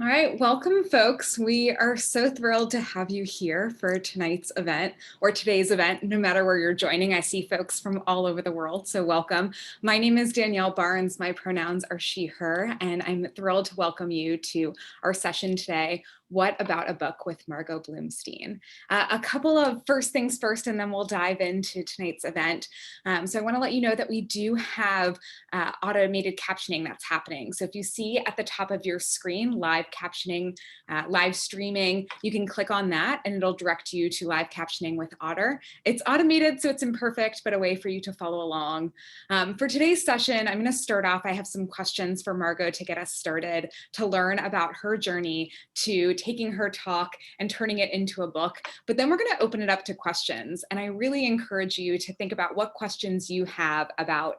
All right, welcome folks. We are so thrilled to have you here for tonight's event or today's event, no matter where you're joining. I see folks from all over the world, so welcome. My name is Danielle Barnes. My pronouns are she, her, and I'm thrilled to welcome you to our session today, What About a Book with Margot Bloomstein. A couple of first things first, and then we'll dive into tonight's event. So I want to let you know that we do have automated captioning that's happening. So if you see at the top of your screen, live captioning, live streaming, you can click on that and it'll direct you to live captioning with Otter. It's automated, so it's imperfect, but a way for you to follow along. For today's session, I'm going to start off. I have some questions for Margot to get us started, to learn about her journey to taking her talk and turning it into a book. But then we're going to open it up to questions. And I really encourage you to think about what questions you have about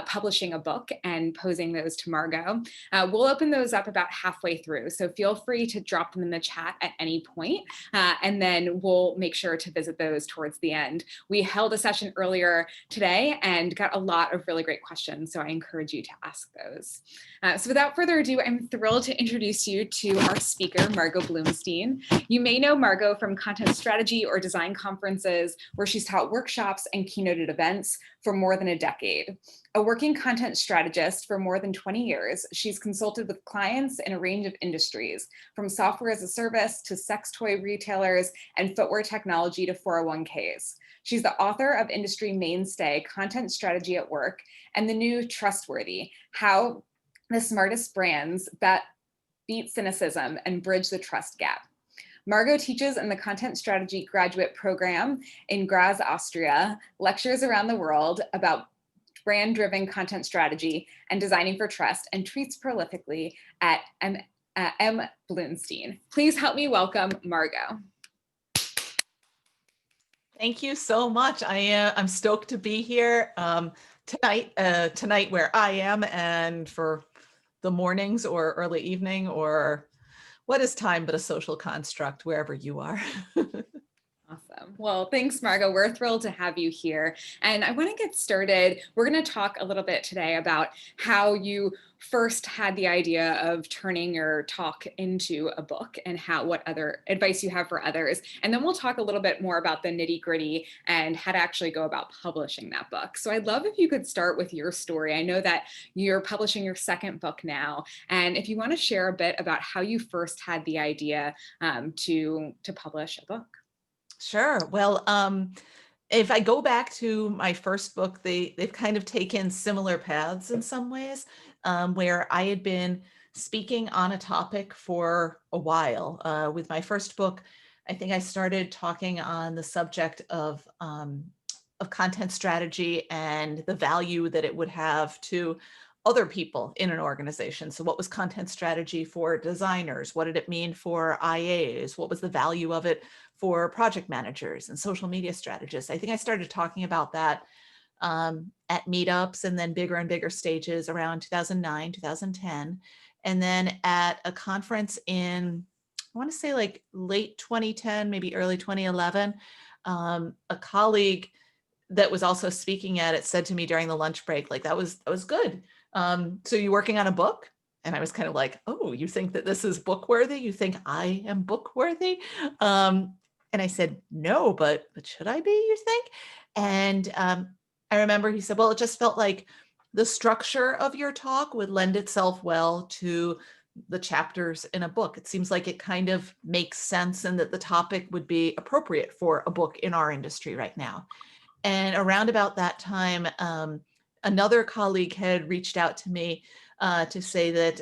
publishing a book and posing those to Margot. We'll open those up about halfway through. So feel free to drop them in the chat at any point, and then we'll make sure to visit those towards the end. We held a session earlier today and got a lot of really great questions, so I encourage you to ask those. So without further ado, I'm thrilled to introduce you to our speaker, Margot Bloomstein. You may know Margot from content strategy or design conferences, where she's taught workshops and keynoted events for more than a decade. A working content strategist for more than 20 years, she's consulted with clients in a range of industries, from software as a service to sex toy retailers and footwear technology to 401ks. She's the author of industry mainstay Content Strategy at Work and the new Trustworthy, How the Smartest Brands That Beat Cynicism and Bridge the Trust Gap. Margot teaches in the Content Strategy Graduate Program in Graz, Austria, lectures around the world about brand-driven content strategy and designing for trust, and tweets prolifically at M. Bloomstein. Please help me welcome Margot. Thank you so much. I'm stoked to be here tonight where I am, and for the mornings or early evening, or what is time but a social construct wherever you are. Awesome. Well, thanks, Margot. We're thrilled to have you here. And I want to get started. We're going to talk a little bit today about how you first had the idea of turning your talk into a book and what other advice you have for others. And then we'll talk a little bit more about the nitty-gritty and how to actually go about publishing that book. So I'd love if you could start with your story. I know that you're publishing your second book now. And if you want to share a bit about how you first had the idea to publish a book. Sure. Well, if I go back to my first book, they've kind of taken similar paths in some ways, where I had been speaking on a topic for a while. With my first book, I think I started talking on the subject of content strategy and the value that it would have to other people in an organization. So what was content strategy for designers? What did it mean for IAs? What was the value of it for project managers and social media strategists? I think I started talking about that at meetups, and then bigger and bigger stages around 2009, 2010. And then at a conference in, I want to say like late 2010, maybe early 2011, a colleague that was also speaking at it said to me during the lunch break, like, that was good. So you working on a book? And I was kind of like, oh, you think that this is book worthy? You think I am book worthy? And I said, no, but should I be, you think? And I remember he said, well, it just felt like the structure of your talk would lend itself well to the chapters in a book. It seems like it kind of makes sense, and that the topic would be appropriate for a book in our industry right now. And around about that time, another colleague had reached out to me to say that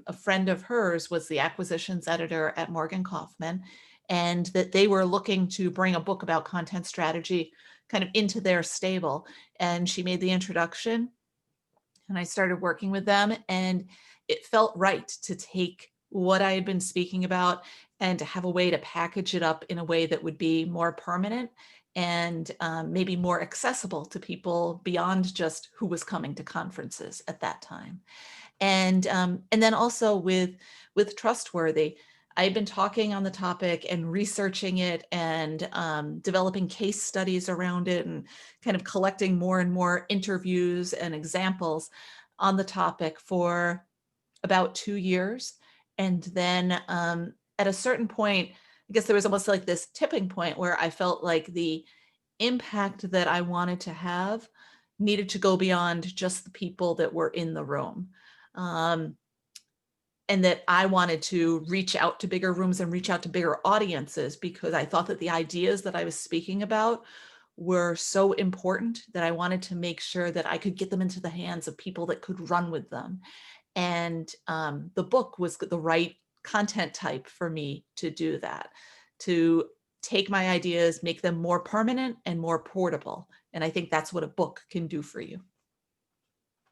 a friend of hers was the acquisitions editor at Morgan Kaufman, and that they were looking to bring a book about content strategy kind of into their stable. And she made the introduction, and I started working with them, and it felt right to take what I had been speaking about and to have a way to package it up in a way that would be more permanent and maybe more accessible to people beyond just who was coming to conferences at that time. And then also with Trustworthy, I've been talking on the topic and researching it and developing case studies around it and kind of collecting more and more interviews and examples on the topic for about 2 years. And then at a certain point, I guess there was almost like this tipping point where I felt like the impact that I wanted to have needed to go beyond just the people that were in the room. And that I wanted to reach out to bigger rooms and reach out to bigger audiences, because I thought that the ideas that I was speaking about were so important that I wanted to make sure that I could get them into the hands of people that could run with them. And the book was the right content type for me to do that, to take my ideas, make them more permanent and more portable. And I think that's what a book can do for you.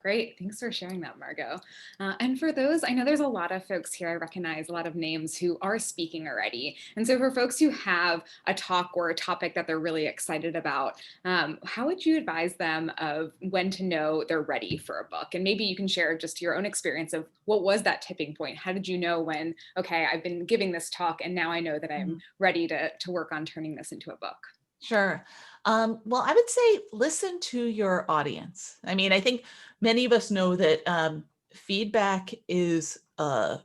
Great. Thanks for sharing that, Margot. And for those, I know there's a lot of folks here, I recognize a lot of names who are speaking already. And so for folks who have a talk or a topic that they're really excited about, how would you advise them of when to know they're ready for a book? And maybe you can share just your own experience of what was that tipping point? How did you know when, okay, I've been giving this talk and now I know that I'm ready to work on turning this into a book? Sure. Well, I would say listen to your audience. I mean, I think many of us know that feedback is a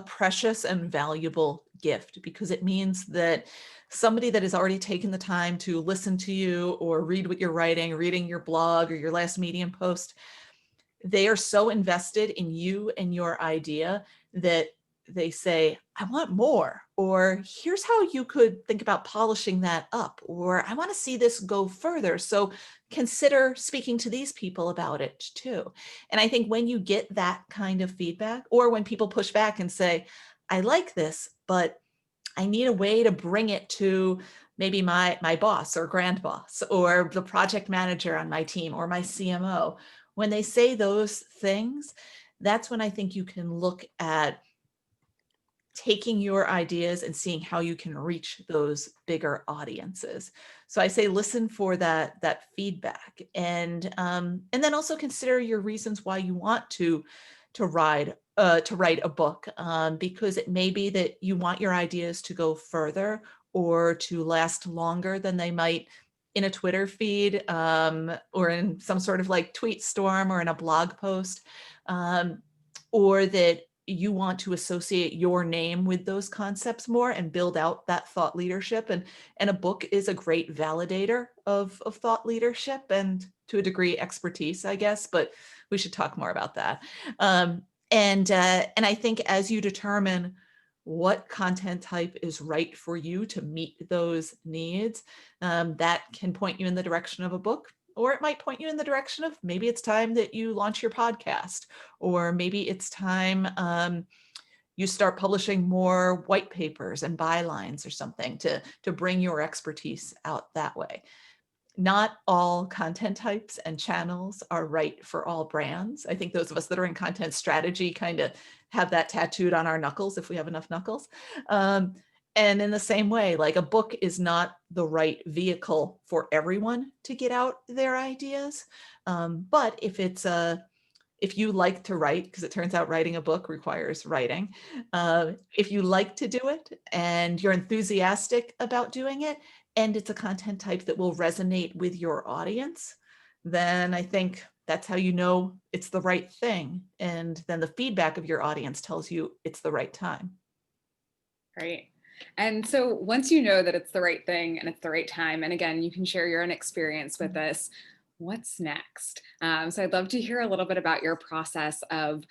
precious and valuable gift, because it means that somebody that has already taken the time to listen to you or read what you're writing, reading your blog or your last Medium post, they are so invested in you and your idea that they say, I want more, or here's how you could think about polishing that up, or I want to see this go further. So consider speaking to these people about it too. And I think when you get that kind of feedback, or when people push back and say, I like this, but I need a way to bring it to maybe my boss or grand boss or the project manager on my team or my CMO. When they say those things, that's when I think you can look at taking your ideas and seeing how you can reach those bigger audiences. So I say listen for that feedback, and then also consider your reasons why you want to write a book, because it may be that you want your ideas to go further or to last longer than they might in a Twitter feed, or in some sort of like tweet storm or in a blog post, or that you want to associate your name with those concepts more and build out that thought leadership. And a book is a great validator of thought leadership, and to a degree expertise, I guess, but we should talk more about that. And I think as you determine what content type is right for you to meet those needs, that can point you in the direction of a book. Or it might point you in the direction of maybe it's time that you launch your podcast, or maybe it's time you start publishing more white papers and bylines or something to bring your expertise out that way. Not all content types and channels are right for all brands. I think those of us that are in content strategy kind of have that tattooed on our knuckles if we have enough knuckles. And in the same way, like a book is not the right vehicle for everyone to get out their ideas. But if you like to write, because it turns out writing a book requires writing, if you like to do it and you're enthusiastic about doing it, and it's a content type that will resonate with your audience, then I think that's how you know it's the right thing. And then the feedback of your audience tells you it's the right time. Right. And so once you know that it's the right thing and it's the right time, and again, you can share your own experience with this, what's next? So I'd love to hear a little bit about your process of,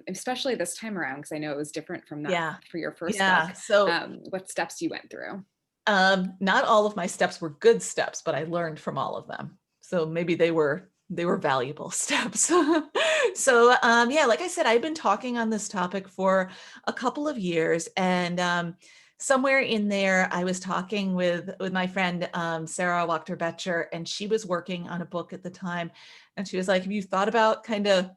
especially this time around, because I know it was different from that for your first book, So what steps you went through. not all of my steps were good steps, but I learned from all of them. So maybe they were valuable steps. So yeah, like I said, I've been talking on this topic for a couple of years, and somewhere in there, I was talking with my friend Sarah Wachter-Betcher, and she was working on a book at the time, and she was like, "Have you thought about kind of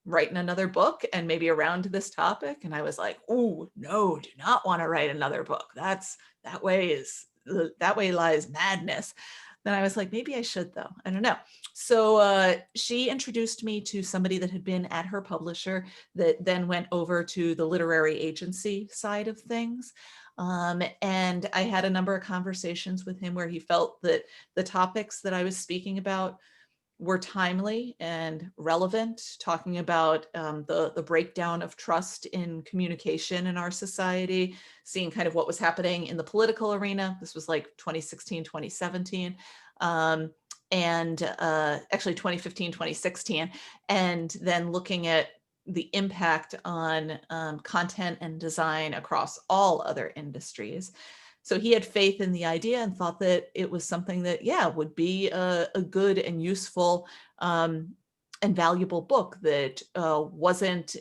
writing another book and maybe around this topic?" And I was like, "Oh no, do not want to write another book. That way lies madness." Then I was like, maybe I should though. I don't know. So she introduced me to somebody that had been at her publisher that then went over to the literary agency side of things. And I had a number of conversations with him where he felt that the topics that I was speaking about were timely and relevant, talking about the breakdown of trust in communication in our society, seeing kind of what was happening in the political arena. This was like 2016, 2017. And actually 2015, 2016, and then looking at the impact on content and design across all other industries. So he had faith in the idea and thought that it was something that, yeah, would be a good and useful and valuable book that wasn't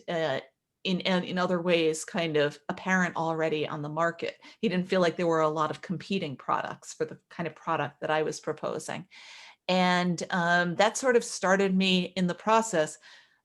in other ways kind of apparent already on the market. He didn't feel like there were a lot of competing products for the kind of product that I was proposing. And that sort of started me in the process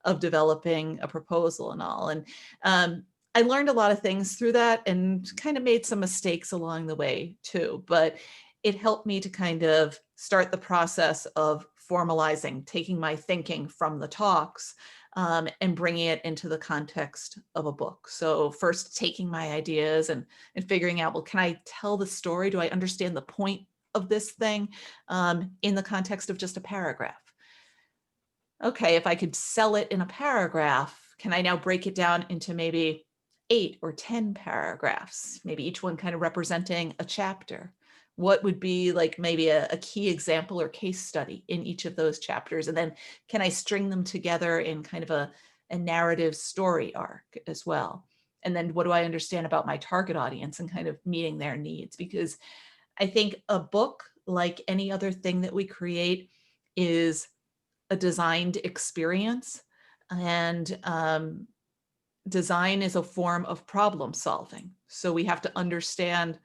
of developing a proposal and all. And I learned a lot of things through that and kind of made some mistakes along the way too, but it helped me to kind of start the process of formalizing, taking my thinking from the talks and bringing it into the context of a book. So first taking my ideas and figuring out, well, can I tell the story? Do I understand the point of this thing in the context of just a paragraph? Okay, if I could sell it in a paragraph, can I now break it down into maybe 8 or 10 paragraphs, maybe each one kind of representing a chapter? What would be like maybe a key example or case study in each of those chapters? And then can I string them together in kind of a narrative story arc as well? And then what do I understand about my target audience and kind of meeting their needs? Because I think a book, like any other thing that we create, is a designed experience. And design is a form of problem solving. So we have to understand,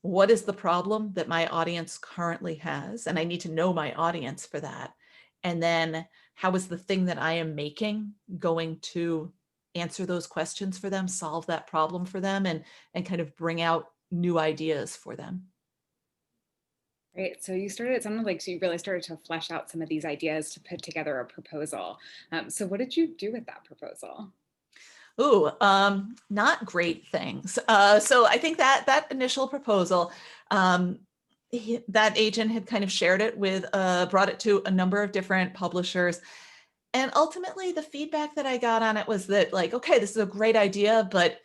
what is the problem that my audience currently has? And I need to know my audience for that. And then how is the thing that I am making going to answer those questions for them, solve that problem for them, and kind of bring out new ideas for them. Right. So it sounded like you really started to flesh out some of these ideas to put together a proposal. So what did you do with that proposal? Ooh, not great things. So I think that initial proposal, that agent had kind of shared it with, brought it to a number of different publishers. And ultimately the feedback that I got on it was that, like, okay, this is a great idea, but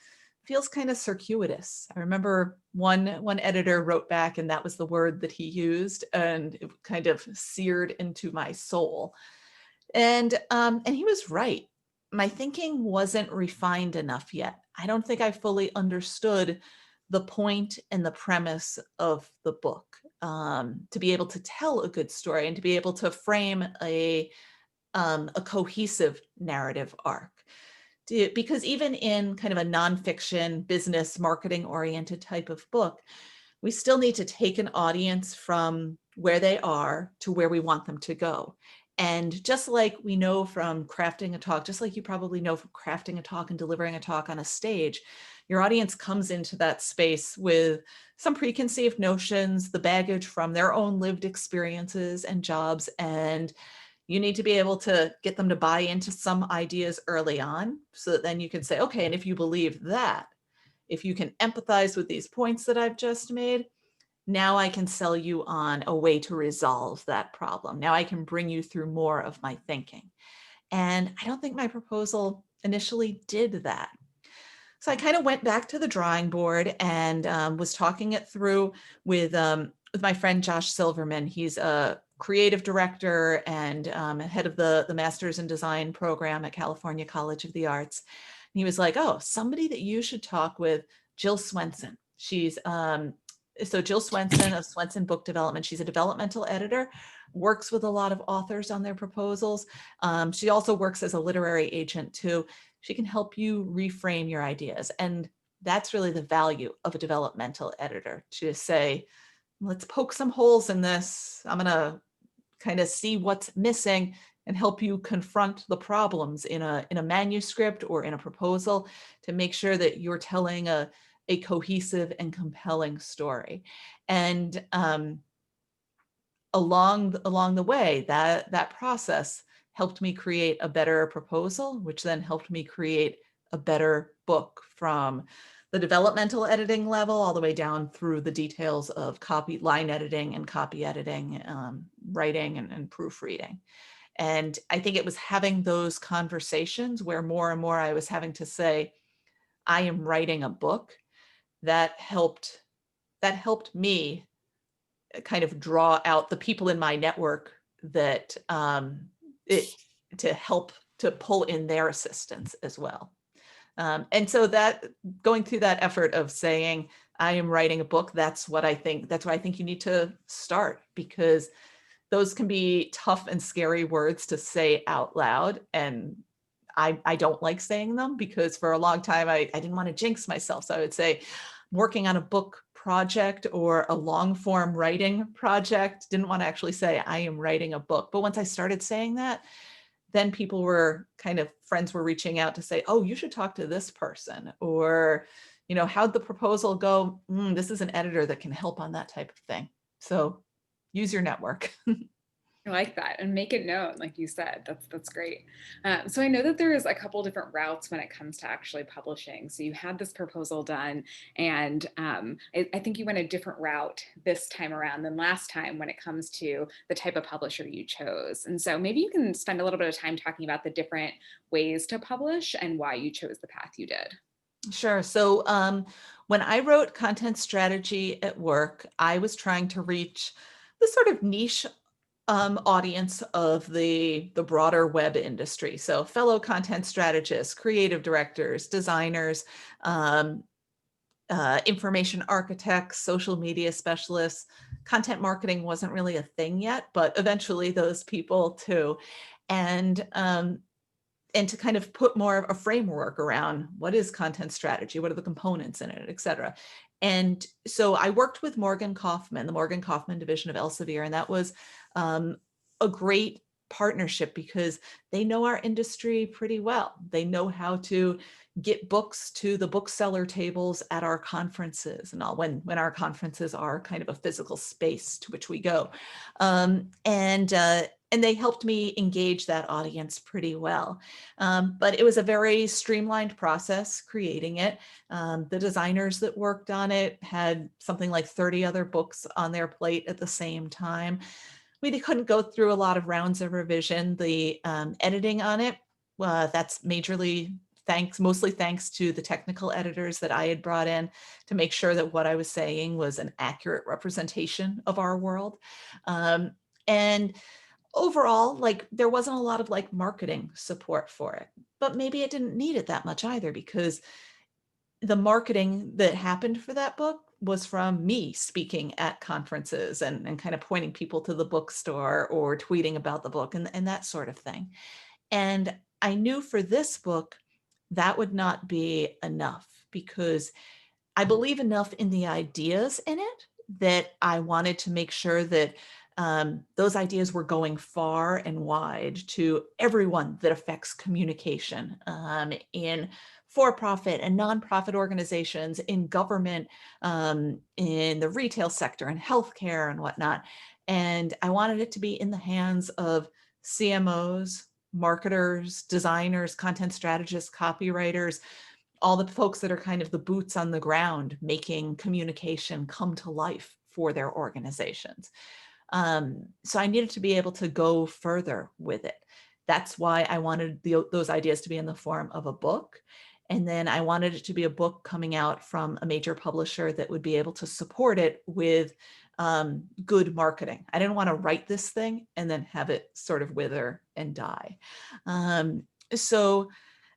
feels kind of circuitous. I remember one editor wrote back, and that was the word that he used, and it kind of seared into my soul. And he was right. My thinking wasn't refined enough yet. I don't think I fully understood the point and the premise of the book to be able to tell a good story and to be able to frame a cohesive narrative arc. Because even in kind of a nonfiction, business, marketing oriented type of book, we still need to take an audience from where they are to where we want them to go. And just like we know from crafting a talk, just like you probably know from crafting a talk and delivering a talk on a stage, your audience comes into that space with some preconceived notions, the baggage from their own lived experiences and jobs, and you need to be able to get them to buy into some ideas early on so that then you can say, okay, and if you believe that, if you can empathize with these points that I've just made, now I can sell you on a way to resolve that problem. Now I can bring you through more of my thinking. And I don't think my proposal initially did that. So I kind of went back to the drawing board and was talking it through with my friend Josh Silverman. He's a creative director and head of the Masters in Design program at California College of the Arts. And he was like, oh, somebody that you should talk with, Jill Swenson. She's so Jill Swenson of Swenson Book Development. She's a developmental editor, works with a lot of authors on their proposals. She also works as a literary agent too. She can help you reframe your ideas. And that's really the value of a developmental editor, to say, let's poke some holes in this. I'm going to kind of see what's missing and help you confront the problems in a manuscript or in a proposal to make sure that you're telling a cohesive and compelling story. And along the way, that process helped me create a better proposal, which then helped me create a better book, from the developmental editing level all the way down through the details of line editing and copy editing, writing and proofreading. And I think it was having those conversations where more and more I was having to say, I am writing a book, that helped me kind of draw out the people in my network that it to help to pull in their assistance as well. And so that going through that effort of saying, I am writing a book, that's why I think you need to start, because those can be tough and scary words to say out loud. And I don't like saying them, because for a long time I didn't want to jinx myself. So I would say, I'm working on a book project or a long form writing project. Didn't want to actually say I am writing a book. But once I started saying that, then friends were reaching out to say, oh, you should talk to this person, or, how'd the proposal go? This is an editor that can help on that type of thing. So use your network. I like that, and make it known, like you said. That's great. So I know that there is a couple different routes when it comes to actually publishing. So you had this proposal done, and I think you went a different route this time around than last time when it comes to the type of publisher you chose. And so maybe you can spend a little bit of time talking about the different ways to publish and why you chose the path you did. Sure. So when I wrote content strategy at work, I was trying to reach the sort of niche audience of the broader web industry. So fellow content strategists, creative directors, designers, information architects, social media specialists. Content marketing wasn't really a thing yet, but eventually those people too. And to kind of put more of a framework around what is content strategy, what are the components in it, et cetera. And so I worked with Morgan Kaufman, the Morgan Kaufman division of Elsevier, and that was a great partnership because they know our industry pretty well. They know how to get books to the bookseller tables at our conferences and all, when our conferences are kind of a physical space to which we go. And they helped me engage that audience pretty well. But it was a very streamlined process creating it. The designers that worked on it had something like 30 other books on their plate at the same time. We couldn't go through a lot of rounds of revision. The editing on it, that's mostly thanks to the technical editors that I had brought in to make sure that what I was saying was an accurate representation of our world. And overall, there wasn't a lot of marketing support for it, but maybe it didn't need it that much either, because the marketing that happened for that book was from me speaking at conferences and kind of pointing people to the bookstore or tweeting about the book and that sort of thing. And I knew for this book, that would not be enough, because I believe enough in the ideas in it that I wanted to make sure that those ideas were going far and wide to everyone that affects communication in for-profit and nonprofit organizations, in government, in the retail sector and healthcare and whatnot. And I wanted it to be in the hands of CMOs, marketers, designers, content strategists, copywriters, all the folks that are kind of the boots on the ground, making communication come to life for their organizations. So I needed to be able to go further with it. That's why I wanted those ideas to be in the form of a book. And then I wanted it to be a book coming out from a major publisher that would be able to support it with good marketing. I didn't want to write this thing and then have it sort of wither and die. So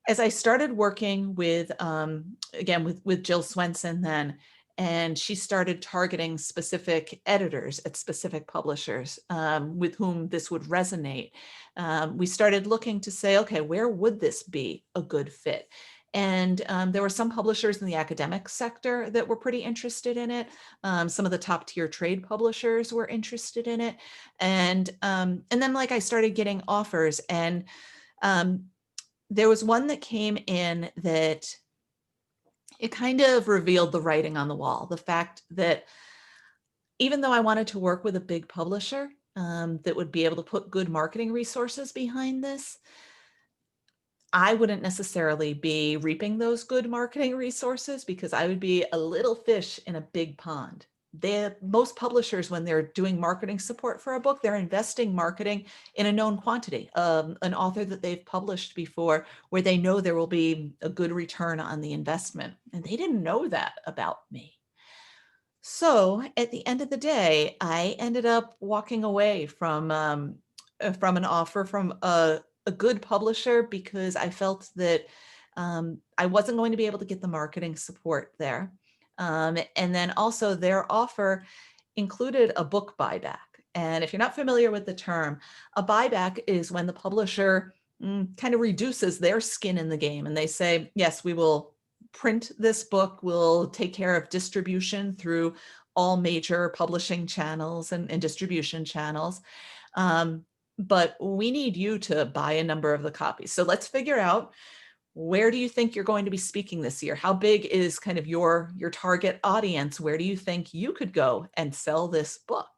as I started working with, again, with Jill Swenson then, and she started targeting specific editors at specific publishers with whom this would resonate. We started looking to say, okay, where would this be a good fit? And there were some publishers in the academic sector that were pretty interested in it. Some of the top tier trade publishers were interested in it. And then I started getting offers, and there was one that came in that it kind of revealed the writing on the wall. The fact that even though I wanted to work with a big publisher that would be able to put good marketing resources behind this, I wouldn't necessarily be reaping those good marketing resources, because I would be a little fish in a big pond. most publishers, when they're doing marketing support for a book, they're investing marketing in a known quantity, an author that they've published before, where they know there will be a good return on the investment. And they didn't know that about me. So at the end of the day, I ended up walking away from an offer from a good publisher because I felt that I wasn't going to be able to get the marketing support there. And then also their offer included a book buyback. And if you're not familiar with the term, a buyback is when the publisher kind of reduces their skin in the game and they say, yes, we will print this book, we'll take care of distribution through all major publishing channels and distribution channels. But we need you to buy a number of the copies. So let's figure out, where do you think you're going to be speaking this year? How big is kind of your target audience? Where do you think you could go and sell this book?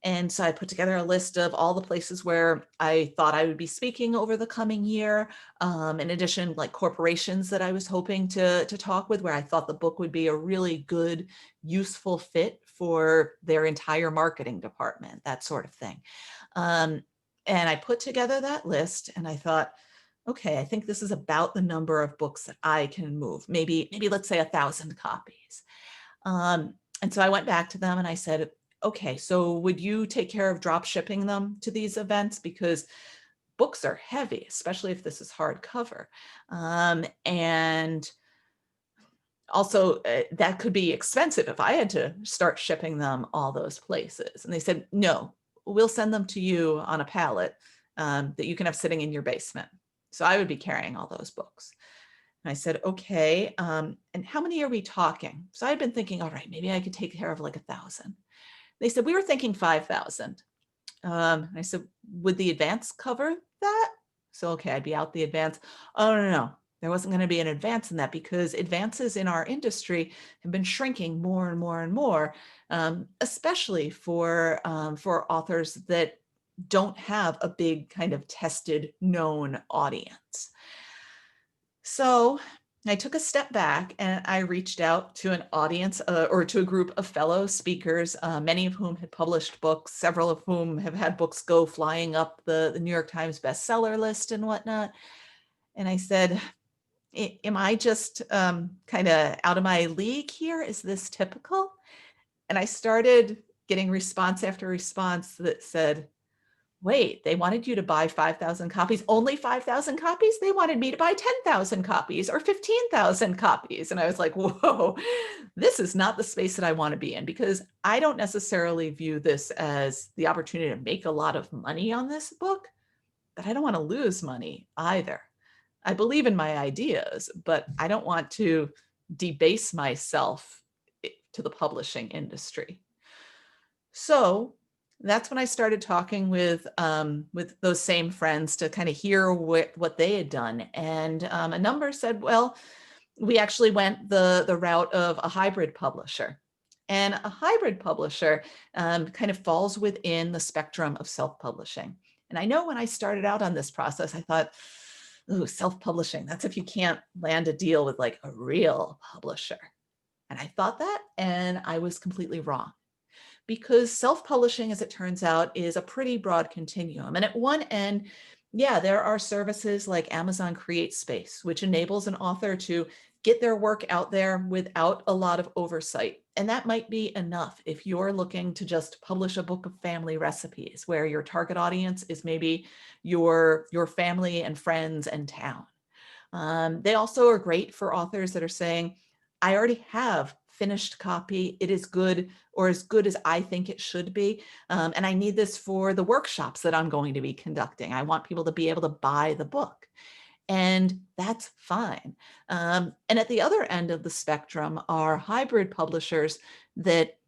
And so I put together a list of all the places where I thought I would be speaking over the coming year. In addition, like corporations that I was hoping to talk with, where I thought the book would be a really good, useful fit for their entire marketing department, that sort of thing. And I put together that list and I thought, okay, I think this is about the number of books that I can move. Maybe let's say 1,000 copies. And so I went back to them and I said, okay, so would you take care of drop shipping them to these events? Because books are heavy, especially if this is hardcover. And also that could be expensive if I had to start shipping them all those places. And they said, no, we'll send them to you on a pallet that you can have sitting in your basement. So I would be carrying all those books. And I said, okay, and how many are we talking? So I'd been thinking, all right, maybe I could take care of like 1,000. They said, we were thinking 5,000. I said, would the advance cover that? So, okay, I'd be out the advance. Oh, no. There wasn't going to be an advance in that because advances in our industry have been shrinking more and more and more, especially for authors that don't have a big kind of tested, known audience. So I took a step back and I reached out to an audience or to a group of fellow speakers, many of whom had published books, several of whom have had books go flying up the New York Times bestseller list and whatnot. And I said, am I just kind of out of my league here? Is this typical? And I started getting response after response that said, wait, they wanted you to buy 5,000 copies, only 5,000 copies? They wanted me to buy 10,000 copies or 15,000 copies. And I was like, whoa, this is not the space that I want to be in, because I don't necessarily view this as the opportunity to make a lot of money on this book, but I don't want to lose money either. I believe in my ideas, but I don't want to debase myself to the publishing industry. So that's when I started talking with those same friends to kind of hear what they had done. And a number said, well, we actually went the route of a hybrid publisher. And a hybrid publisher kind of falls within the spectrum of self-publishing. And I know when I started out on this process, I thought, ooh, self-publishing, that's if you can't land a deal with like a real publisher. And I thought that, and I was completely wrong. Because self-publishing, as it turns out, is a pretty broad continuum. And at one end, yeah, there are services like Amazon CreateSpace, which enables an author to get their work out there without a lot of oversight. And that might be enough if you're looking to just publish a book of family recipes, where your target audience is maybe your family and friends and town. They also are great for authors that are saying, I already have finished copy. It is good, or as good as I think it should be. And I need this for the workshops that I'm going to be conducting. I want people to be able to buy the book. And that's fine. And at the other end of the spectrum are hybrid publishers that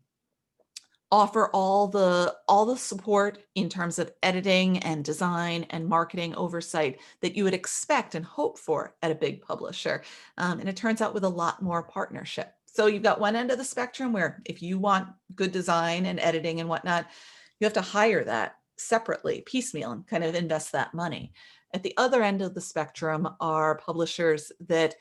offer all the support in terms of editing and design and marketing oversight that you would expect and hope for at a big publisher. And it turns out with a lot more partnership. So you've got one end of the spectrum where if you want good design and editing and whatnot, you have to hire that separately, piecemeal, and kind of invest that money. At the other end of the spectrum are publishers that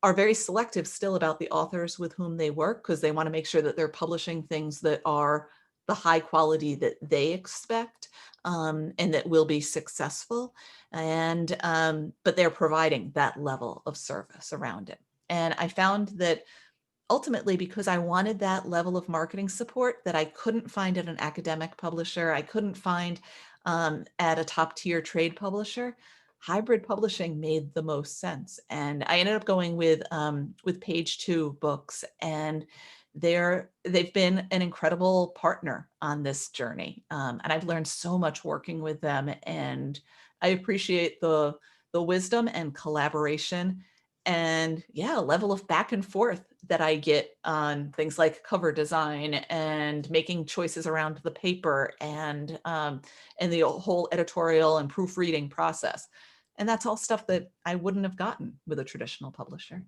are very selective still about the authors with whom they work, because they want to make sure that they're publishing things that are the high quality that they expect, and that will be successful. And but they're providing that level of service around it. And I found that ultimately, because I wanted that level of marketing support that I couldn't find at an academic publisher, I couldn't find at a top tier trade publisher, hybrid publishing made the most sense. And I ended up going with Page Two Books, and they've been an incredible partner on this journey. And I've learned so much working with them, and I appreciate the wisdom and collaboration and a level of back and forth that I get on things like cover design and making choices around the paper and the whole editorial and proofreading process. And that's all stuff that I wouldn't have gotten with a traditional publisher.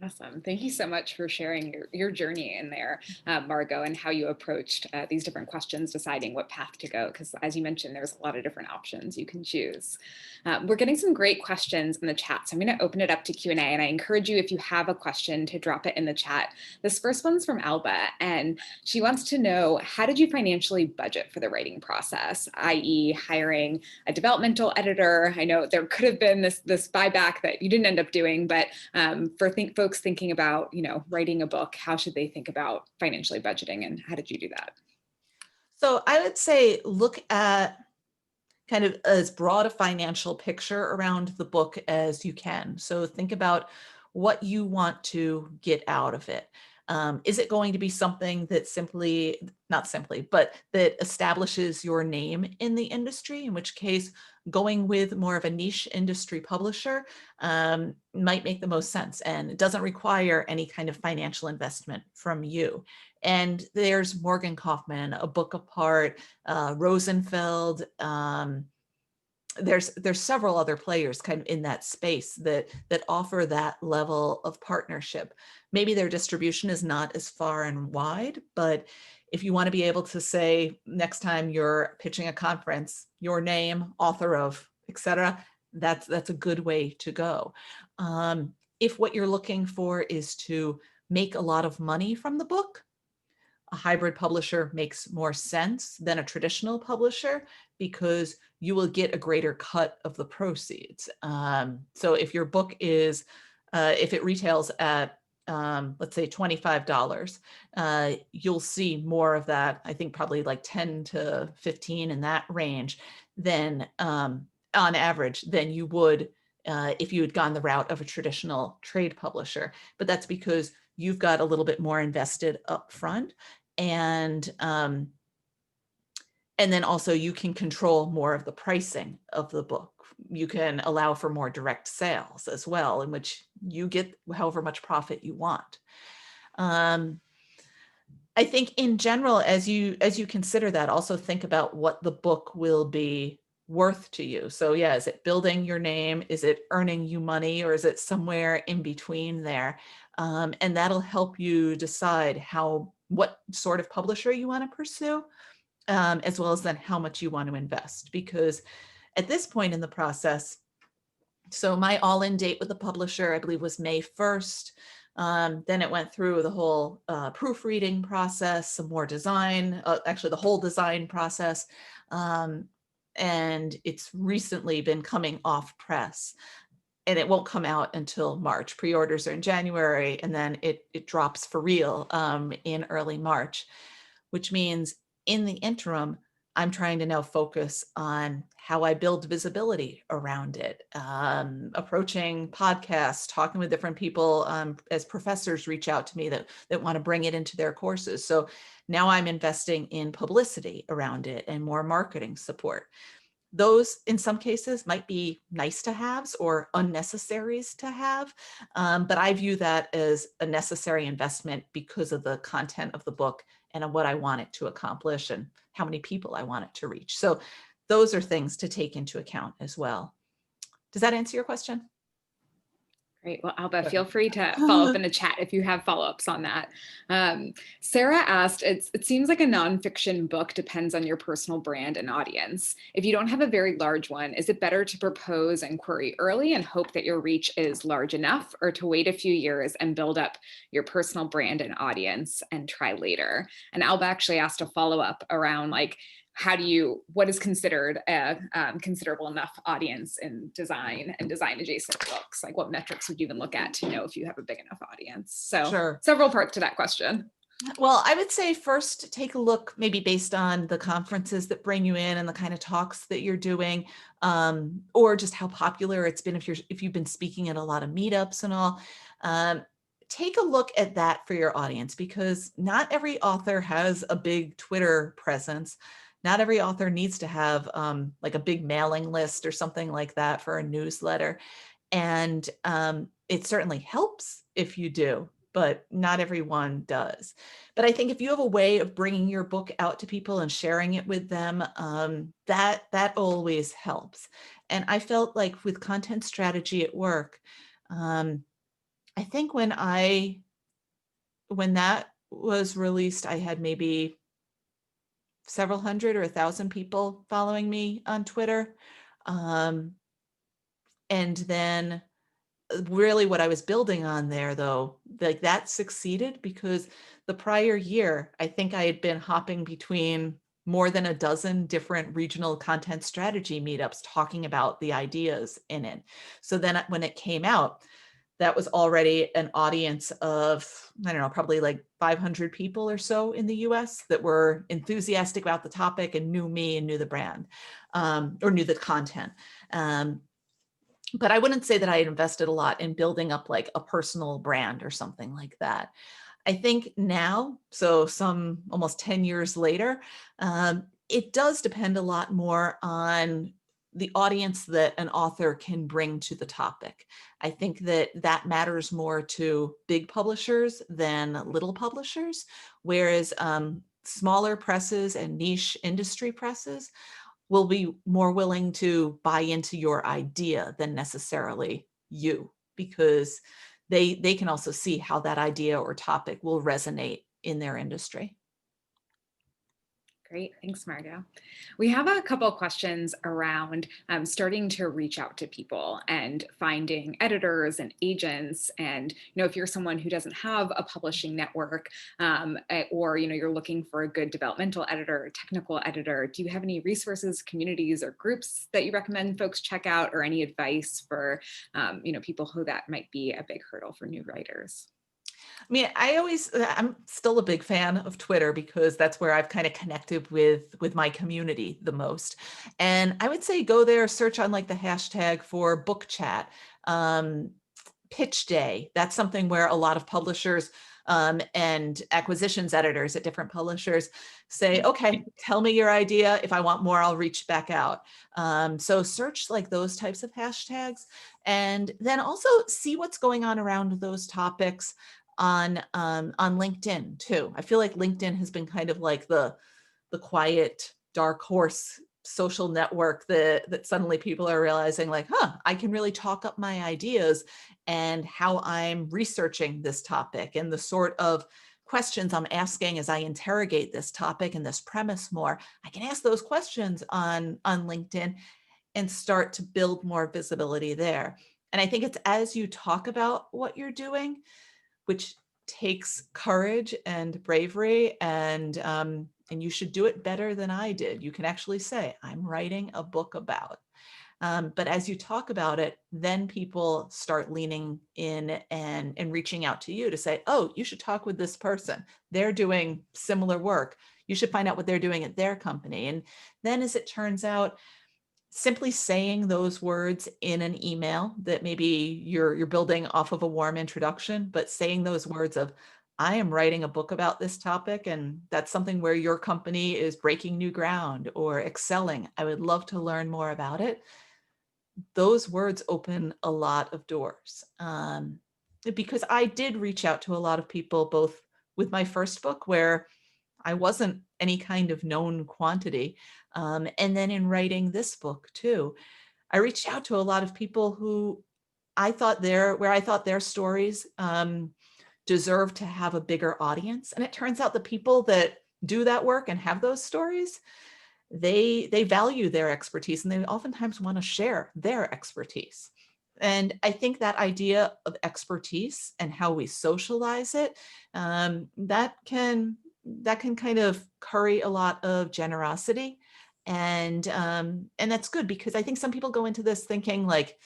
Awesome. Thank you so much for sharing your journey in there, Margot, and how you approached these different questions, deciding what path to go. Because as you mentioned, there's a lot of different options you can choose. We're getting some great questions in the chat, so I'm going to open it up to Q&A, and I encourage you, if you have a question, to drop it in the chat. This first one's from Alba, and she wants to know, how did you financially budget for the writing process, i.e. hiring a developmental editor? I know there could have been this buyback that you didn't end up doing, but for folks thinking about, writing a book, how should they think about financially budgeting, and how did you do that? So I would say look at kind of as broad a financial picture around the book as you can. So think about what you want to get out of it. Is it going to be something that not simply, but that establishes your name in the industry, in which case going with more of a niche industry publisher might make the most sense, and it doesn't require any kind of financial investment from you. And there's Morgan Kaufman, A Book Apart, Rosenfeld. There's several other players kind of in that space that offer that level of partnership. Maybe their distribution is not as far and wide, but if you want to be able to say next time you're pitching a conference, your name, author of, etc., that's a good way to go. If what you're looking for is to make a lot of money from the book, a hybrid publisher makes more sense than a traditional publisher, because you will get a greater cut of the proceeds. So if your book is, if it retails at, let's say $25, you'll see more of that, I think probably like 10 to 15 in that range, than on average, than you would if you had gone the route of a traditional trade publisher. But that's because you've got a little bit more invested up front. And then also you can control more of the pricing of the book. You can allow for more direct sales as well, in which you get however much profit you want. I think in general, as you consider that, also think about what the book will be worth to you. So is it building your name? Is it earning you money? Or is it somewhere in between there? And that'll help you decide what sort of publisher you want to pursue, as well as then how much you want to invest. Because at this point in the process, so my all-in date with the publisher, I believe, was May 1st. Then it went through the whole proofreading process, some more design, actually the whole design process. And it's recently been coming off press, and it won't come out until March. Pre-orders are in January, and then it drops for real in early March, which means in the interim, I'm trying to now focus on how I build visibility around it, approaching podcasts, talking with different people as professors reach out to me that want to bring it into their courses. So now I'm investing in publicity around it and more marketing support. Those, in some cases, might be nice to haves or unnecessaries to have, but I view that as a necessary investment because of the content of the book and what I want it to accomplish and how many people I want it to reach. So those are things to take into account as well. Does that answer your question? Great. Well, Alba, feel free to follow up in the chat if you have follow-ups on that. Sarah asked, it seems like a nonfiction book depends on your personal brand and audience. If you don't have a very large one, is it better to propose and query early and hope that your reach is large enough, or to wait a few years and build up your personal brand and audience and try later? And Alba actually asked a follow-up around like, what is considered a considerable enough audience in design and design adjacent books? Like what metrics would you even look at to know if you have a big enough audience? So Sure. several parts to that question. Well, I would say first take a look, maybe based on the conferences that bring you in and the kind of talks that you're doing, or just how popular it's been if you've been speaking at a lot of meetups and all. Take a look at that for your audience, because not every author has a big Twitter presence. Not every author needs to have like a big mailing list or something like that for a newsletter. And it certainly helps if you do, but not everyone does. But I think if you have a way of bringing your book out to people and sharing it with them, that always helps. And I felt like with content strategy at work, I think when that was released, I had maybe several hundred or 1,000 people following me on Twitter. And then really what I was building on there, though, like that succeeded because the prior year, I think I had been hopping between more than a dozen different regional content strategy meetups talking about the ideas in it. So then when it came out, that was already an audience of, I don't know, probably like 500 people or so in the US that were enthusiastic about the topic and knew me and knew the brand, or knew the content. But I wouldn't say that I had invested a lot in building up like a personal brand or something like that. I think now, so some almost 10 years later, it does depend a lot more on the audience that an author can bring to the topic. I think that matters more to big publishers than little publishers, whereas smaller presses and niche industry presses will be more willing to buy into your idea than necessarily you, because they can also see how that idea or topic will resonate in their industry. Great, thanks, Margot. We have a couple of questions around starting to reach out to people and finding editors and agents. And if you're someone who doesn't have a publishing network, or you're looking for a good developmental editor or technical editor, do you have any resources, communities, or groups that you recommend folks check out, or any advice for people who that might be a big hurdle for new writers? I mean, I'm still a big fan of Twitter because that's where I've kind of connected with my community the most. And I would say go there, search on like the hashtag for book chat, pitch day. That's something where a lot of publishers and acquisitions editors at different publishers say, okay, tell me your idea. If I want more, I'll reach back out. So search like those types of hashtags, and then also see what's going on around those topics on LinkedIn too. I feel like LinkedIn has been kind of like the quiet dark horse social network that suddenly people are realizing like, I can really talk up my ideas and how I'm researching this topic and the sort of questions I'm asking as I interrogate this topic and this premise more. I can ask those questions on LinkedIn and start to build more visibility there. And I think it's as you talk about what you're doing, which takes courage and bravery, and you should do it better than I did. You can actually say, I'm writing a book about. But as you talk about it, then people start leaning in and reaching out to you to say, oh, you should talk with this person. They're doing similar work. You should find out what they're doing at their company. And then as it turns out, simply saying those words in an email that maybe you're building off of a warm introduction, but saying those words of, I am writing a book about this topic, and that's something where your company is breaking new ground or excelling. I would love to learn more about it. Those words open a lot of doors. Because I did reach out to a lot of people, both with my first book, where I wasn't any kind of known quantity. And then in writing this book too, I reached out to a lot of people who I thought their stories deserve to have a bigger audience. And it turns out the people that do that work and have those stories, they value their expertise, and they oftentimes want to share their expertise. And I think that idea of expertise and how we socialize it, that can kind of curry a lot of generosity. And that's good, because I think some people go into this thinking like,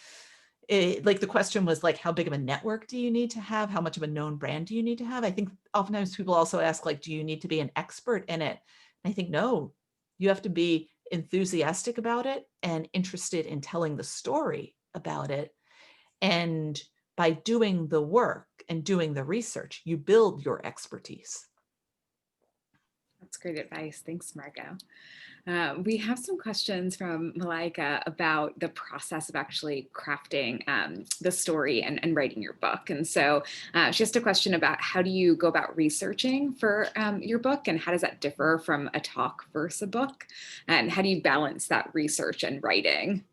like the question was like, how big of a network do you need to have? How much of a known brand do you need to have? I think oftentimes people also ask, like, do you need to be an expert in it? And I think, no, you have to be enthusiastic about it and interested in telling the story about it. And by doing the work and doing the research, you build your expertise. That's great advice. Thanks, Margot. We have some questions from Malika about the process of actually crafting the story and writing your book. And so she asked a question about, how do you go about researching for your book, and how does that differ from a talk versus a book? And how do you balance that research and writing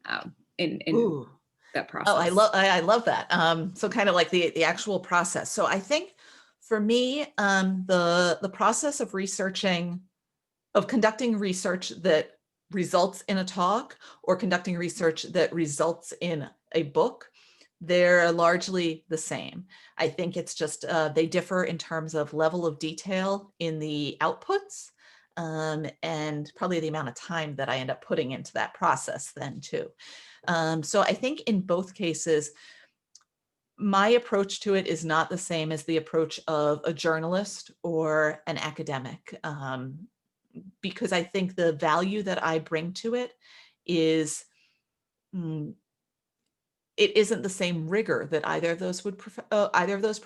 in Ooh. that Oh, process? I love that. So kind of like the actual process. So I think for me, the process of conducting research that results in a talk, or conducting research that results in a book, they're largely the same. I think it's just they differ in terms of level of detail in the outputs, and probably the amount of time that I end up putting into that process then too. So I think in both cases, my approach to it is not the same as the approach of a journalist or an academic, because I think the value that I bring to it is, it isn't the same rigor that either of those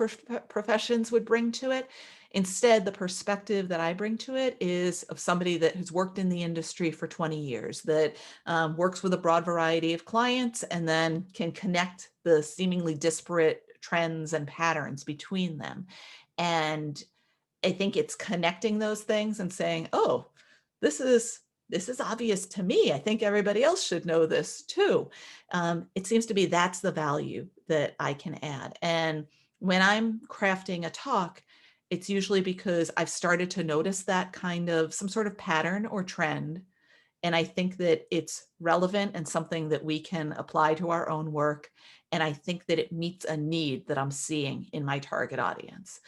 professions would bring to it. Instead, the perspective that I bring to it is of somebody that has worked in the industry for 20 years, that works with a broad variety of clients, and then can connect the seemingly disparate trends and patterns between them. And I think it's connecting those things and saying, oh, this is obvious to me. I think everybody else should know this too. It seems to be that's the value that I can add. And when I'm crafting a talk, it's usually because I've started to notice that kind of some sort of pattern or trend. And I think that it's relevant and something that we can apply to our own work. And I think that it meets a need that I'm seeing in my target audience,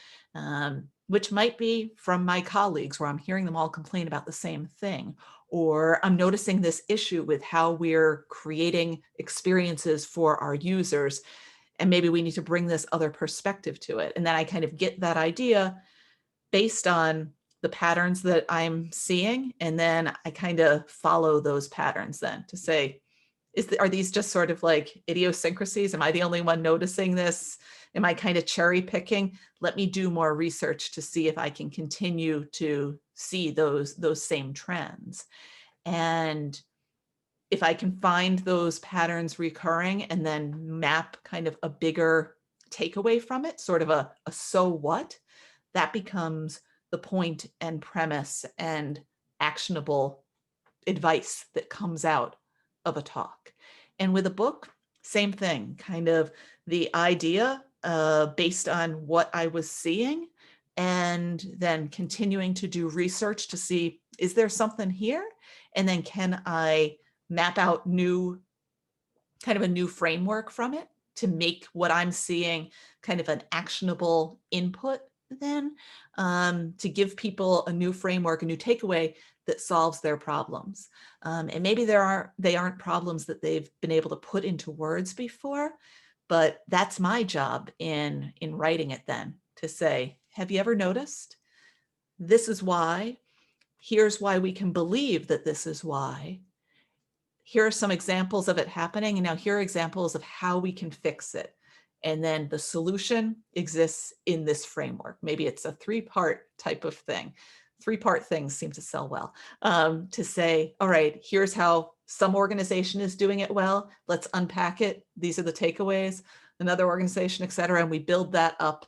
which might be from my colleagues, where I'm hearing them all complain about the same thing, or I'm noticing this issue with how we're creating experiences for our users, and maybe we need to bring this other perspective to it. And then I kind of get that idea based on the patterns that I'm seeing, and then I kind of follow those patterns then to say, are these just sort of like idiosyncrasies? Am I the only one noticing this? Am I kind of cherry picking? Let me do more research to see if I can continue to see those same trends. And if I can find those patterns recurring and then map kind of a bigger takeaway from it, sort of a so what, that becomes the point and premise and actionable advice that comes out of a talk. And with a book, same thing, kind of the idea based on what I was seeing, and then continuing to do research to see, is there something here? And then can I map out kind of a new framework from it to make what I'm seeing kind of an actionable input then, to give people a new framework, a new takeaway that solves their problems. And maybe they aren't problems that they've been able to put into words before, but that's my job in writing it then, to say, have you ever noticed? This is why. Here's why we can believe that this is why. Here are some examples of it happening, and now here are examples of how we can fix it. And then the solution exists in this framework. Maybe it's a 3-part type of thing. 3-part things seem to sell well, to say, all right, here's how some organization is doing it well. Let's unpack it. These are the takeaways. Another organization, et cetera. And we build that up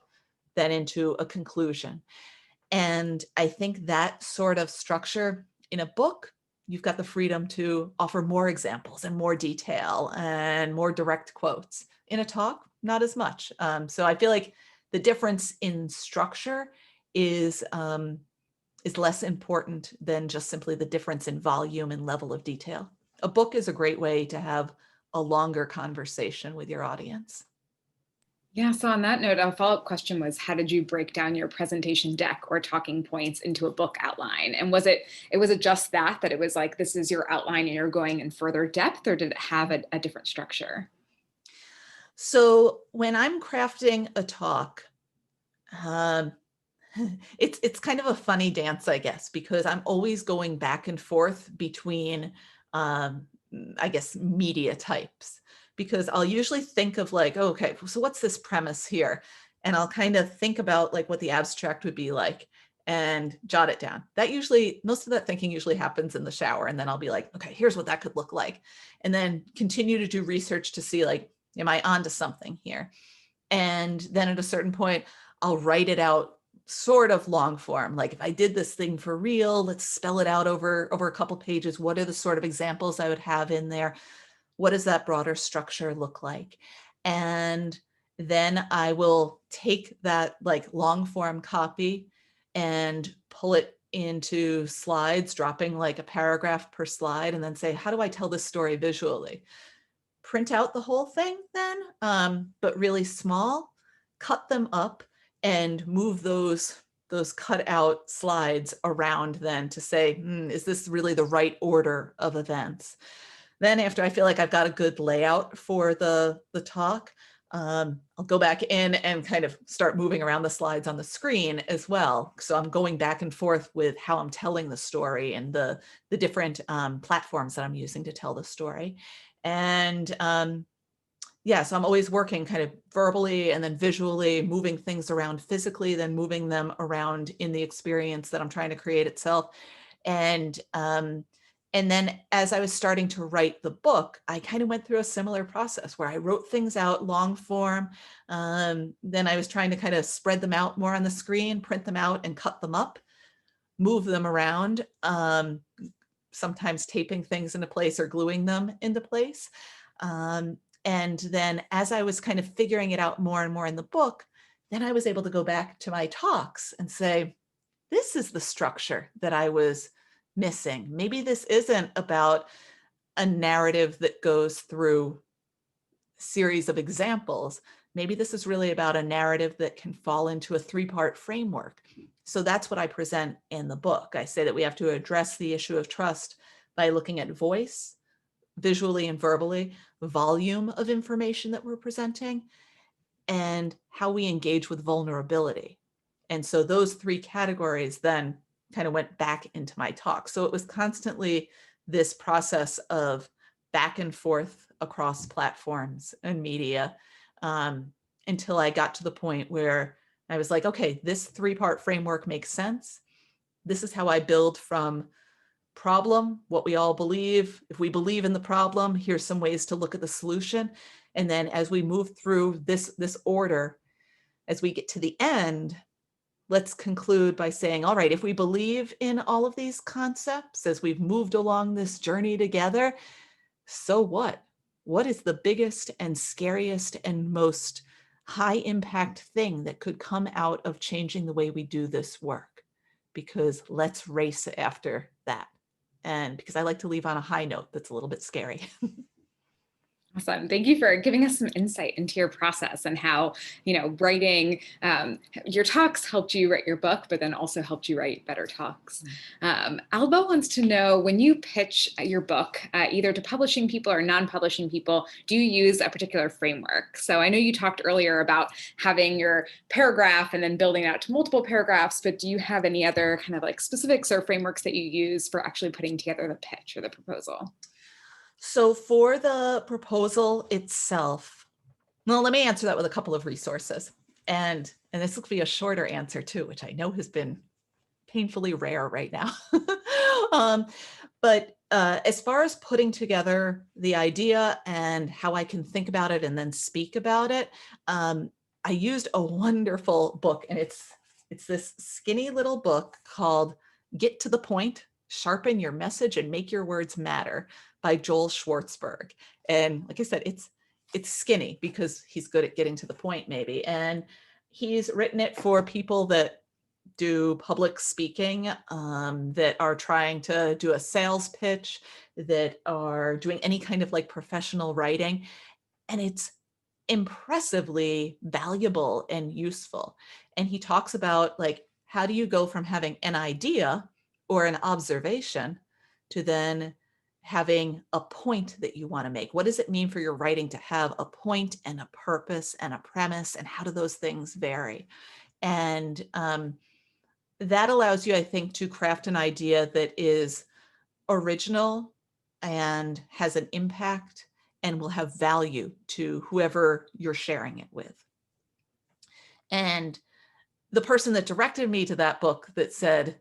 then into a conclusion. And I think that sort of structure in a book, you've got the freedom to offer more examples and more detail and more direct quotes. In a talk, not as much. So I feel like the difference in structure is less important than just simply the difference in volume and level of detail. A book is a great way to have a longer conversation with your audience. Yeah, so on that note, a follow-up question was, how did you break down your presentation deck or talking points into a book outline? And was it just that it was like, this is your outline and you're going in further depth, or did it have a different structure? So when I'm crafting a talk, um, it's kind of a funny dance, I guess, because I'm always going back and forth between, um, I guess, media types. Because I'll usually think of like, oh, okay, so what's this premise here? And I'll kind of think about like what the abstract would be like and jot it down. That usually, most of that thinking usually happens in the shower. And then I'll be like, okay, here's what that could look like. And then continue to do research to see like, am I onto something here? And then at a certain point, I'll write it out sort of long form. Like if I did this thing for real, let's spell it out over a couple pages. What are the sort of examples I would have in there? What does that broader structure look like? And then I will take that like long form copy and pull it into slides, dropping like a paragraph per slide, and then say, how do I tell this story visually? Print out the whole thing then, but really small, cut them up and move those cut out slides around then to say, is this really the right order of events? Then after I feel like I've got a good layout for the talk, I'll go back in and kind of start moving around the slides on the screen as well. So I'm going back and forth with how I'm telling the story and the different platforms that I'm using to tell the story. And yeah, so I'm always working kind of verbally and then visually, moving things around physically, then moving them around in the experience that I'm trying to create itself. And then as I was starting to write the book, I kind of went through a similar process where I wrote things out long form. Then I was trying to kind of spread them out more on the screen, print them out and cut them up, move them around, sometimes taping things into place or gluing them into place. And then as I was kind of figuring it out more and more in the book, then I was able to go back to my talks and say, this is the structure that I was missing. Maybe this isn't about a narrative that goes through a series of examples. Maybe this is really about a narrative that can fall into a three-part framework. So that's what I present in the book. I say that we have to address the issue of trust by looking at voice, visually and verbally, volume of information that we're presenting, and how we engage with vulnerability. And so those three categories then kind of went back into my talk. So it was constantly this process of back and forth across platforms and media, until I got to the point where I was like, okay, this three-part framework makes sense. This is how I build from problem, what we all believe. If we believe in the problem, here's some ways to look at the solution. And then as we move through this order, as we get to the end, let's conclude by saying, all right, if we believe in all of these concepts as we've moved along this journey together, so what? What is the biggest and scariest and most high impact thing that could come out of changing the way we do this work? Because let's race after that. And because I like to leave on a high note that's a little bit scary. Awesome. Thank you for giving us some insight into your process and how, writing your talks helped you write your book, but then also helped you write better talks. Alba wants to know, when you pitch your book, either to publishing people or non-publishing people, do you use a particular framework? So I know you talked earlier about having your paragraph and then building it out to multiple paragraphs, but do you have any other kind of like specifics or frameworks that you use for actually putting together the pitch or the proposal? So for the proposal itself, well, let me answer that with a couple of resources. And this will be a shorter answer too, which I know has been painfully rare right now. But as far as putting together the idea and how I can think about it and then speak about it, I used a wonderful book, and it's this skinny little book called Get to the Point, Sharpen Your Message and Make Your Words Matter by Joel Schwartzberg. And like I said, it's it's skinny because he's good at getting to the point maybe. And he's written it for people that do public speaking, that are trying to do a sales pitch, that are doing any kind of like professional writing. And it's impressively valuable and useful. And he talks about like, how do you go from having an idea or an observation to then having a point that you want to make? What does it mean for your writing to have a point and a purpose and a premise? And how do those things vary? And that allows you, I think, to craft an idea that is original and has an impact and will have value to whoever you're sharing it with. And the person that directed me to that book that said,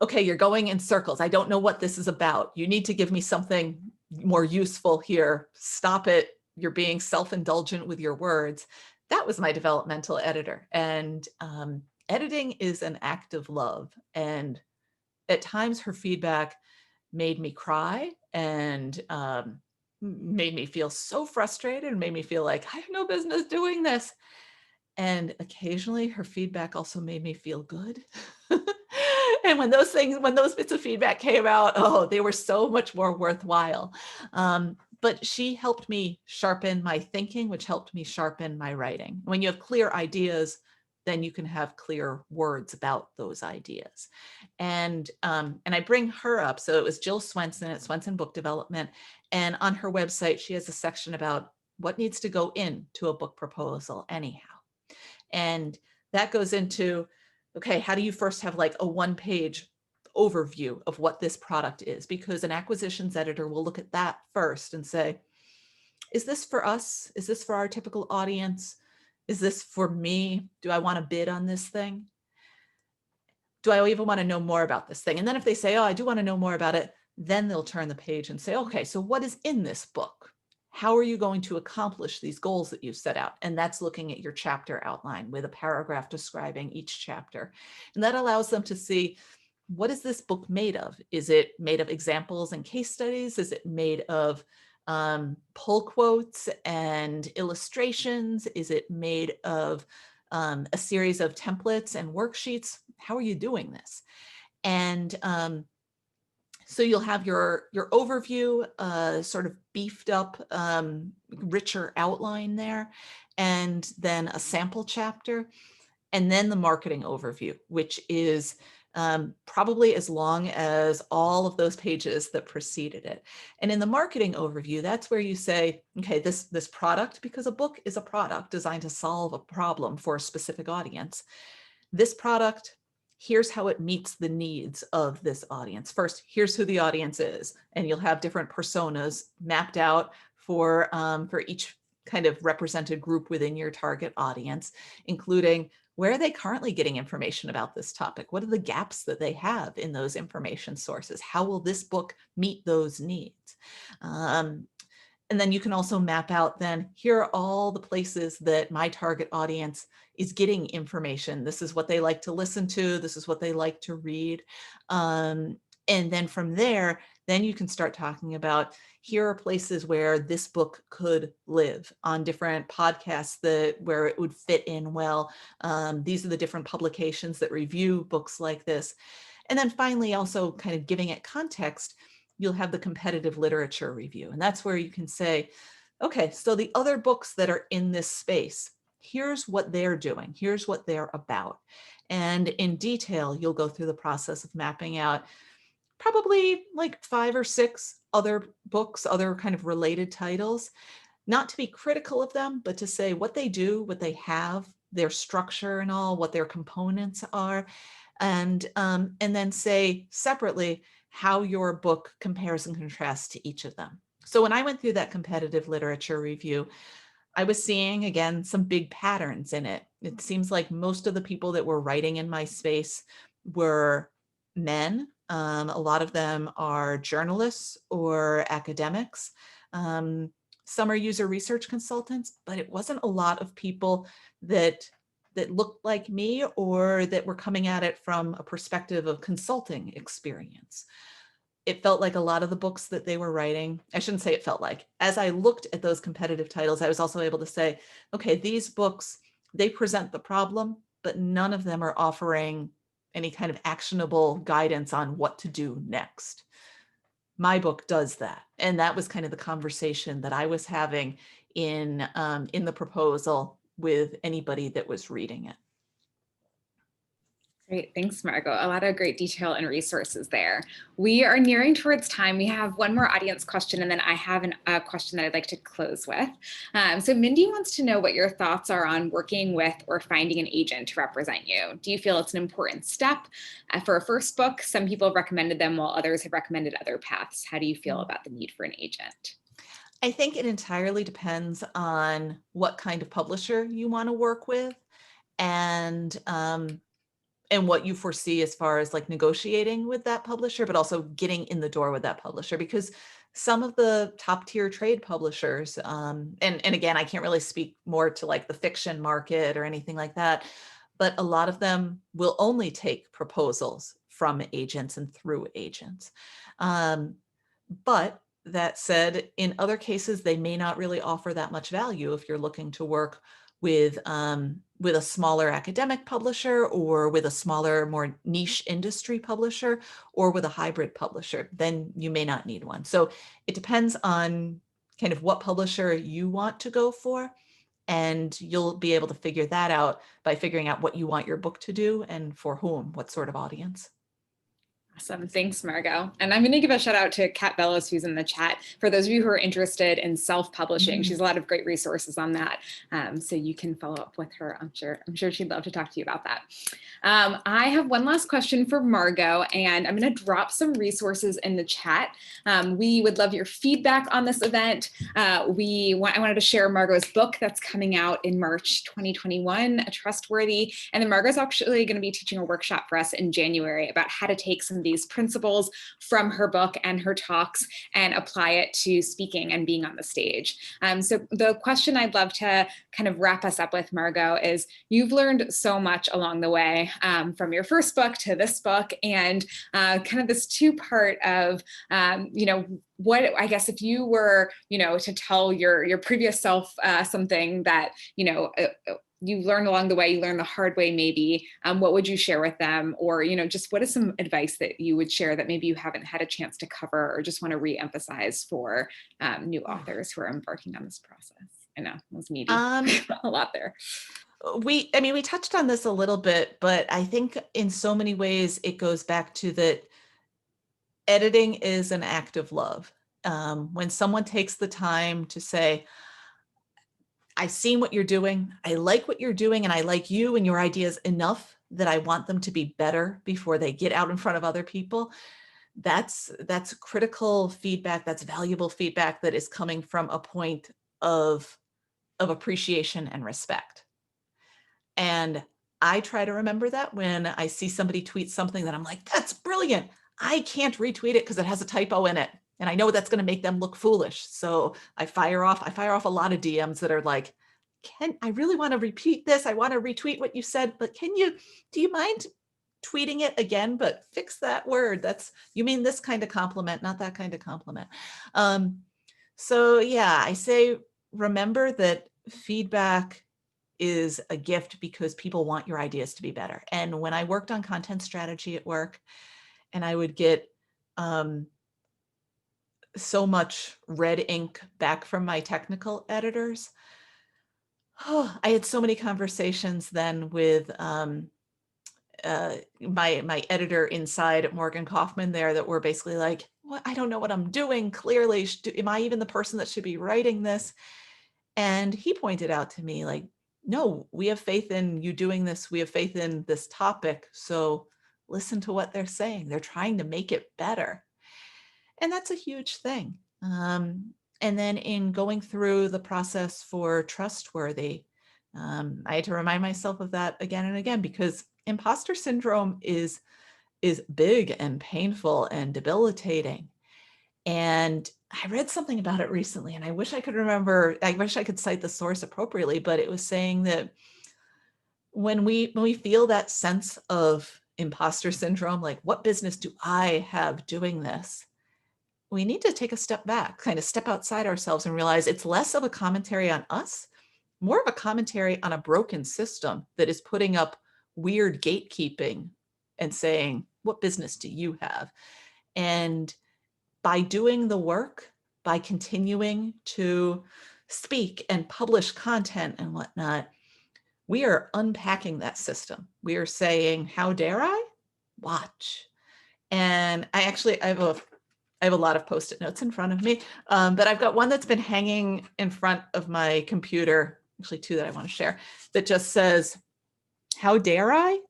okay, you're going in circles. I don't know what this is about. You need to give me something more useful here. Stop it. You're being self-indulgent with your words. That was my developmental editor. And editing is an act of love. And at times her feedback made me cry and made me feel so frustrated and made me feel like I have no business doing this. And occasionally her feedback also made me feel good. And when those bits of feedback came out, oh, they were so much more worthwhile. But she helped me sharpen my thinking, which helped me sharpen my writing. When you have clear ideas, then you can have clear words about those ideas. And I bring her up. So it was Jill Swenson at Swenson Book Development. And on her website, she has a section about what needs to go into a book proposal anyhow. And that goes into, okay, how do you first have like a one-page overview of what this product is? Because an acquisitions editor will look at that first and say, is this for us? Is this for our typical audience? Is this for me? Do I want to bid on this thing? Do I even want to know more about this thing? And then if they say, oh, I do want to know more about it, then they'll turn the page and say, okay, so what is in this book? How are you going to accomplish these goals that you've set out? And that's looking at your chapter outline with a paragraph describing each chapter. And that allows them to see, what is this book made of? Is it made of examples and case studies? Is it made of pull quotes and illustrations? Is it made of a series of templates and worksheets? How are you doing this? And so you'll have your overview, sort of beefed up, richer outline there, and then a sample chapter, and then the marketing overview, which is probably as long as all of those pages that preceded it. And in the marketing overview, that's where you say, okay, this product, because a book is a product designed to solve a problem for a specific audience. This product, here's how it meets the needs of this audience. First, here's who the audience is, and you'll have different personas mapped out for each kind of represented group within your target audience, including where are they currently getting information about this topic? What are the gaps that they have in those information sources? How will this book meet those needs? And then you can also map out then, here are all the places that my target audience is getting information. This is what they like to listen to. This is what they like to read. And then from there, then you can start talking about, here are places where this book could live on different podcasts where it would fit in well. These are the different publications that review books like this. And then finally, also kind of giving it context, you'll have the competitive literature review. And that's where you can say, okay, so the other books that are in this space, here's what they're doing. Here's what they're about. And in detail, you'll go through the process of mapping out probably like 5 or 6 other books, other kind of related titles, not to be critical of them, but to say what they do, what they have, their structure and all, what their components are, and then say separately how your book compares and contrasts to each of them. So when I went through that competitive literature review, I was seeing, again, some big patterns in it. It seems like most of the people that were writing in my space were men. A lot of them are journalists or academics. Some are user research consultants, but it wasn't a lot of people that looked like me or that were coming at it from a perspective of consulting experience. it felt like a lot of the books that they were writing, I shouldn't say it felt like, as I looked at those competitive titles, I was also able to say, okay, these books, they present the problem, but none of them are offering any kind of actionable guidance on what to do next. My book does that. And that was kind of the conversation that I was having in the proposal with anybody that was reading it. Great, thanks, Margot. A lot of great detail and resources there. We are nearing towards time. We have one more audience question, and then I have a question that I'd like to close with. So Mindy wants to know what your thoughts are on working with or finding an agent to represent you. Do you feel it's an important step for a first book? Some people have recommended them while others have recommended other paths. How do you feel about the need for an agent? I think it entirely depends on what kind of publisher you want to work with, and what you foresee as far as like negotiating with that publisher, but also getting in the door with that publisher, because some of the top tier trade publishers, and again, I can't really speak more to like the fiction market or anything like that, but a lot of them will only take proposals from agents and through agents. But that said, in other cases, they may not really offer that much value if you're looking to work with a smaller academic publisher, or with a smaller, more niche industry publisher, or with a hybrid publisher. Then you may not need one. So it depends on kind of what publisher you want to go for, and you'll be able to figure that out by figuring out what you want your book to do and for whom, what sort of audience. Awesome. Thanks, Margot. And I'm going to give a shout out to Kat Bellows, who's in the chat. For those of you who are interested in self-publishing, she's a lot of great resources on that. So you can follow up with her. I'm sure she'd love to talk to you about that. I have one last question for Margot, and I'm going to drop some resources in the chat. We would love your feedback on this event. I wanted to share Margot's book that's coming out in March 2021, Trustworthy. And then Margot's actually going to be teaching a workshop for us in January about how to take some of these principles from her book and her talks and apply it to speaking and being on the stage. So the question I'd love to kind of wrap us up with, Margot, is you've learned so much along the way, from your first book to this book, and kind of this two-part of, what, I guess, if you were, to tell your previous self something that, you learned along the way, you learned the hard way, maybe, what would you share with them? Or, just what is some advice that you would share that maybe you haven't had a chance to cover, or just want to re-emphasize for new authors who are embarking on this process? I know, it was meaty, a lot there. We touched on this a little bit, but I think in so many ways it goes back to that editing is an act of love. When someone takes the time to say, I've seen what you're doing, I like what you're doing, and I like you and your ideas enough that I want them to be better before they get out in front of other people, that's critical feedback, that's valuable feedback that is coming from a point of appreciation and respect. And I try to remember that when I see somebody tweet something that I'm like, that's brilliant. I can't retweet it because it has a typo in it. And I know that's going to make them look foolish. So I fire off a lot of DMs that are like, I really want to repeat this. I want to retweet what you said, but do you mind tweeting it again, but fix that word? You mean this kind of compliment, not that kind of compliment. So yeah, I say, remember that feedback is a gift because people want your ideas to be better. And when I worked on content strategy at work, and I would get so much red ink back from my technical editors, I had so many conversations then with my editor inside at Morgan Kaufman there that were basically like, well, I don't know what I'm doing. Clearly, am I even the person that should be writing this? And he pointed out to me, like, no, we have faith in you doing this. We have faith in this topic. So listen to what they're saying. They're trying to make it better. And that's a huge thing. And then in going through the process for Trustworthy, I had to remind myself of that again and again, because imposter syndrome is big and painful and debilitating. And I read something about it recently, and I wish I could cite the source appropriately, but it was saying that when we feel that sense of imposter syndrome, like, what business do I have doing this? we need to take a step back, kind of step outside ourselves and realize it's less of a commentary on us, more of a commentary on a broken system that is putting up weird gatekeeping and saying, what business do you have? And by doing the work, by continuing to speak and publish content and whatnot, we are unpacking that system. We are saying, how dare I? Watch. And I have a lot of Post-it notes in front of me, but I've got one that's been hanging in front of my computer, actually two that I want to share, that just says, how dare I?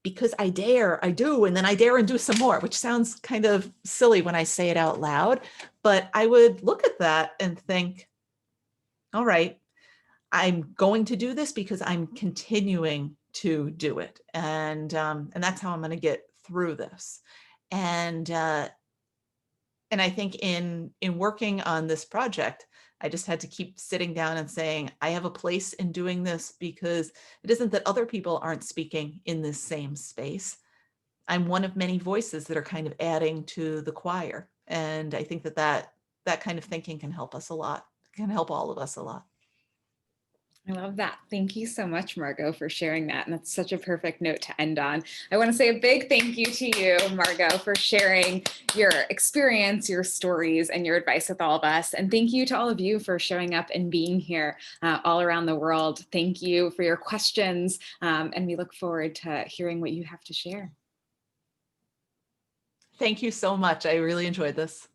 Because I dare, I do, and then I dare and do some more, which sounds kind of silly when I say it out loud, but I would look at that and think, all right, I'm going to do this because I'm continuing to do it. And that's how I'm going to get through this. And I think in working on this project, I just had to keep sitting down and saying, I have a place in doing this because it isn't that other people aren't speaking in this same space. I'm one of many voices that are kind of adding to the choir. And I think that kind of thinking can help us a lot, can help all of us a lot. I love that. Thank you so much, Margot, for sharing that. And that's such a perfect note to end on. I want to say a big thank you to you, Margot, for sharing your experience, your stories, and your advice with all of us. And thank you to all of you for showing up and being here all around the world. Thank you for your questions. And we look forward to hearing what you have to share. Thank you so much. I really enjoyed this.